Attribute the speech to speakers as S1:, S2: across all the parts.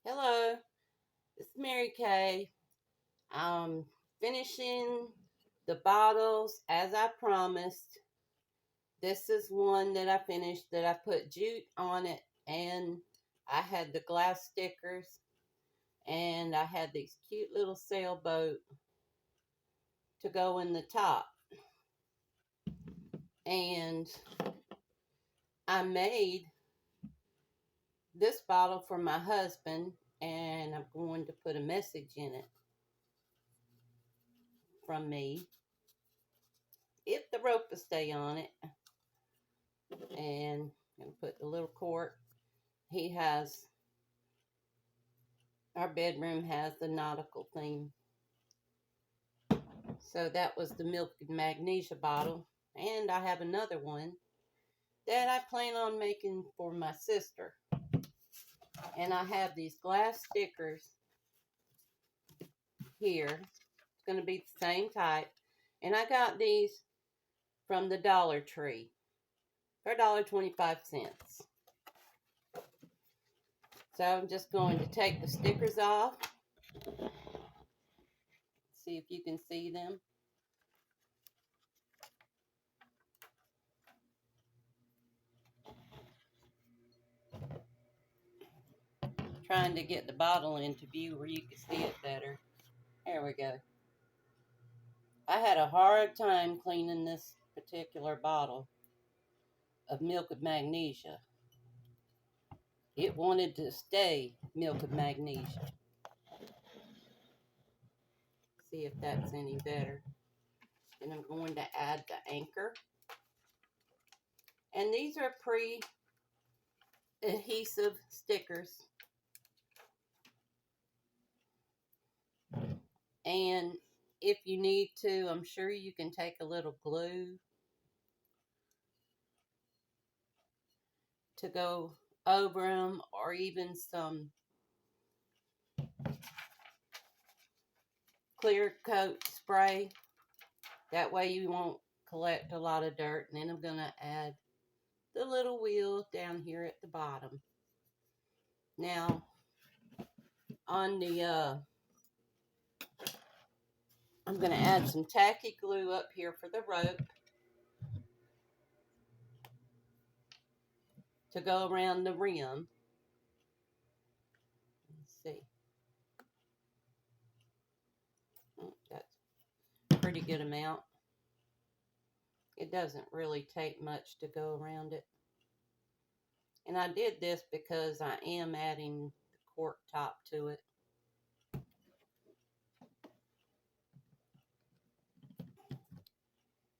S1: Hello, it's Mary Kay. I'm finishing the bottles as I promised. This is one that I finished that I put jute on it, and I had the glass stickers, and I had these cute little sailboat to go in the top. And I made this bottle for my husband, and I'm going to put a message in it from me if the rope will stay on it. And I'm gonna put the little cork. He has, our bedroom has the nautical theme. So that was the milk and magnesia bottle. And I have another one that I plan on making for my sister. And I have these glass stickers here. It's going to be the same type. And I got these from the Dollar Tree for $1.25. So I'm just going to take the stickers off. See if you can see them. Trying to get the bottle into view where you can see it better. There we go. I had a hard time cleaning this particular bottle of milk of magnesia. It wanted to stay milk of magnesia. See if that's any better. And I'm going to add the anchor. And these are pre-adhesive stickers. And if you need to, I'm sure you can take a little glue to go over them, or even some clear coat spray. That way you won't collect a lot of dirt. And then I'm going to add the little wheel down here at the bottom. Now, on the, I'm going to add some tacky glue up here for the rope to go around the rim. Let's see. Oh, that's a pretty good amount. It doesn't really take much to go around it. And I did this because I am adding the cork top to it.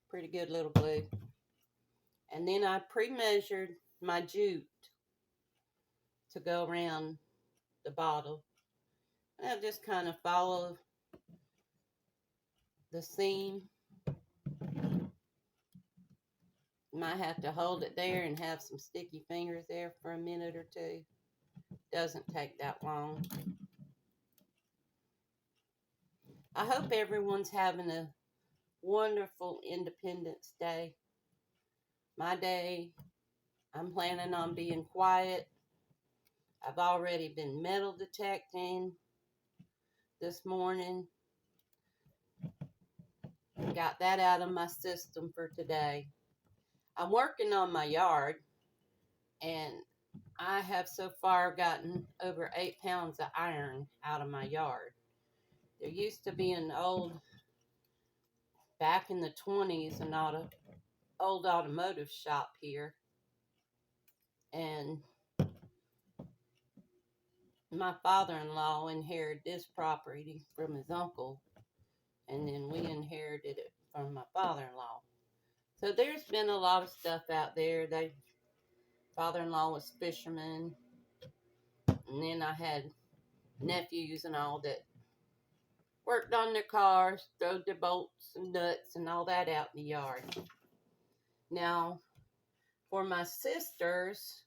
S1: Pretty good little glue. And then I pre-measured my jute to go around the bottle. I'll just kind of follow the seam. Might have to hold it there and have some sticky fingers there for a minute or two. Doesn't take that long. I hope everyone's having a wonderful Independence Day. My day, I'm planning on being quiet. I've already been metal detecting this morning. Got that out of my system for today. I'm working on my yard, and I have so far gotten over 8 pounds of iron out of my yard. There used to be an old, back in the 20s, an old automotive shop here. And my father-in-law inherited this property from his uncle. And then we inherited it from my father-in-law. So there's been a lot of stuff out there. Father-in-law was fisherman. And then I had nephews and all that worked on their cars, throwed their bolts and nuts and all that out in the yard. Now, for my sisters,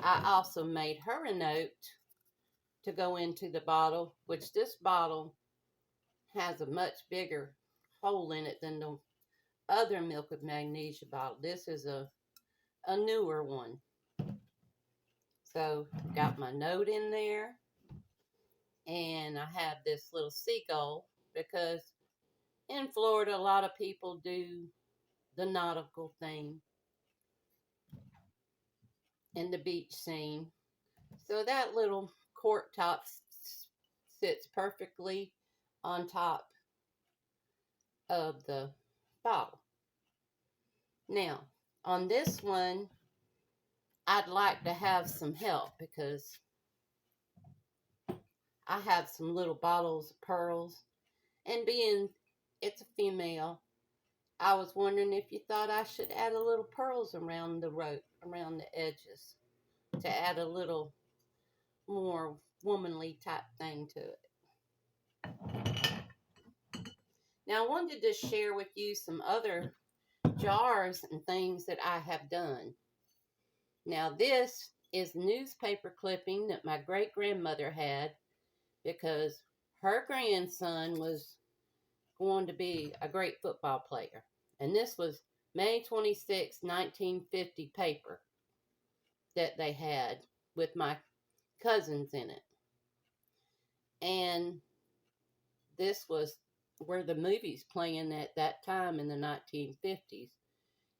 S1: I also made her a note to go into the bottle, which this bottle has a much bigger hole in it than the other milk of magnesia bottle. This is a newer one. So got my note in there, and I have this little seagull because in Florida a lot of people do the nautical thing and the beach scene. So that little cork top sits perfectly on top of the bottle. Now, on this one, I'd like to have some help because I have some little bottles of pearls. And being it's a female, I was wondering if you thought I should add a little pearls around the rope, around the edges, to add a little more womanly type thing to it. Now, I wanted to share with you some other jars and things that I have done. Now, this is newspaper clipping that my great grandmother had because her grandson was going to be a great football player. And this was May 26, 1950 paper that they had with my cousins in it. And this was where the movies playing at that time in the 1950s.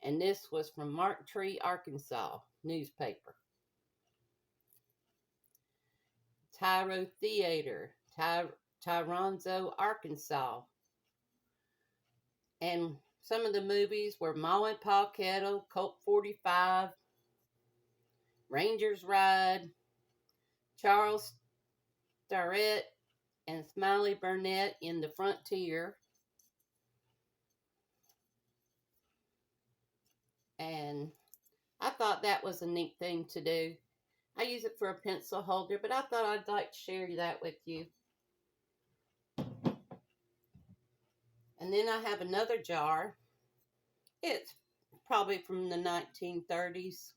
S1: And this was from Mark Tree, Arkansas newspaper. Tyro Theater, Tyronzo, Arkansas. And some of the movies were Ma and Pa Kettle, Colt 45, Rangers Ride, Charles Starrett, and Smiley Burnett in the Frontier. And I thought that was a neat thing to do. I use it for a pencil holder, but I thought I'd like to share that with you. And then I have another jar. It's probably from the 1930s.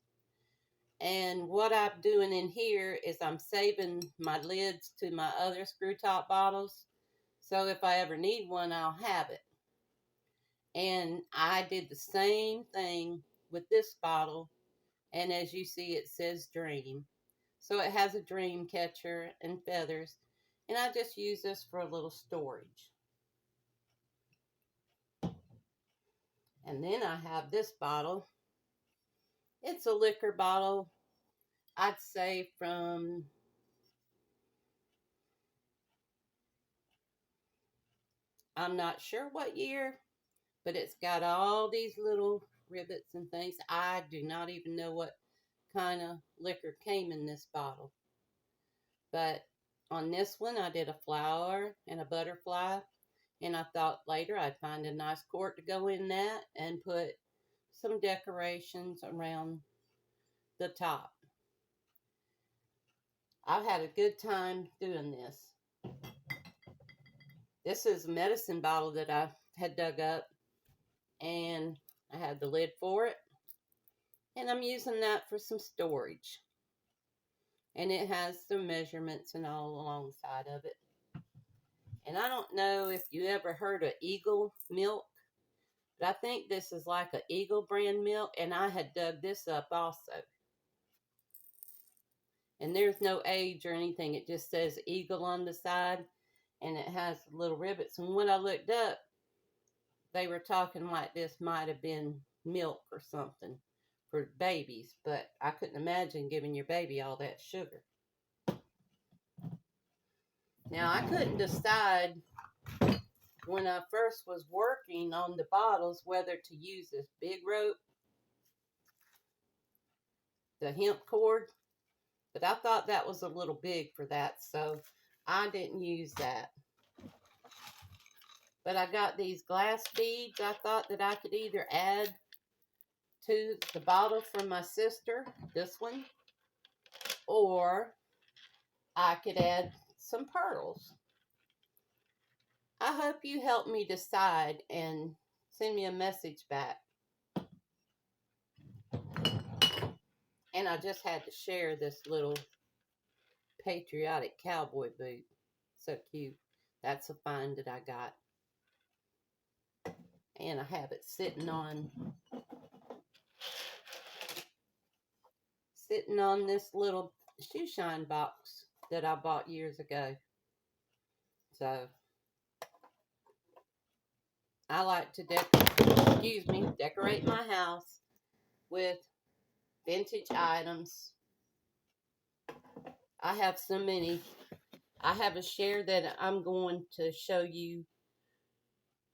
S1: And what I'm doing in here is I'm saving my lids to my other screw top bottles. So if I ever need one, I'll have it. And I did the same thing with this bottle. And as you see, it says Dream. So it has a dream catcher and feathers. And I just use this for a little storage. And then I have this bottle. It's a liquor bottle. I'd say from I'm not sure what year, but it's got all these little rivets and things. I do not even know what kind of liquor came in this bottle. But on this one, I did a flower and a butterfly. And I thought later I'd find a nice cork to go in that and put some decorations around the top. I've had a good time doing this. This is a medicine bottle that I had dug up, and I had the lid for it, and I'm using that for some storage. And it has some measurements and all alongside of it. And I don't know if you ever heard of Eagle milk, but I think this is like an Eagle brand milk, and I had dug this up also. And there's no age or anything. It just says Eagle on the side, and it has little rivets. And when I looked up, they were talking like this might have been milk or something for babies, but I couldn't imagine giving your baby all that sugar. Now, I couldn't decide when I first was working on the bottles whether to use this big rope, the hemp cord, but I thought that was a little big for that, so I didn't use that. But I got these glass beads I thought that I could either add to the bottle from my sister, this one, or I could add some pearls. I hope you help me decide and send me a message back. And I just had to share this little patriotic cowboy boot. So cute. That's a find that I got. And I have it sitting on this little shoe shine box that I bought years ago. So I like to decorate my house with vintage items. I have so many. I have a share that I'm going to show you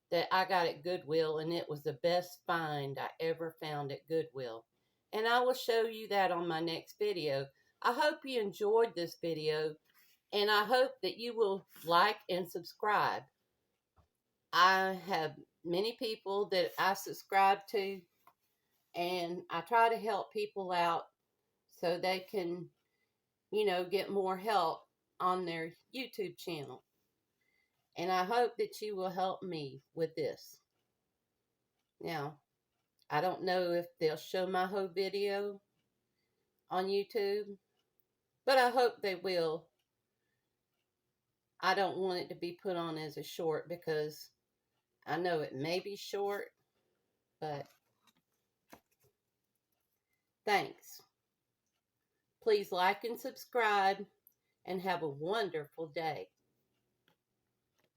S1: that I got at Goodwill, and it was the best find I ever found at Goodwill. And I will show you that on my next video. I hope you enjoyed this video, and I hope that you will like and subscribe. I have many people that I subscribe to, and I try to help people out so they can, get more help on their YouTube channel. And I hope that you will help me with this. Now, I don't know if they'll show my whole video on YouTube, but I hope they will. I don't want it to be put on as a short because I know it may be short, but thanks. Please like and subscribe and have a wonderful day.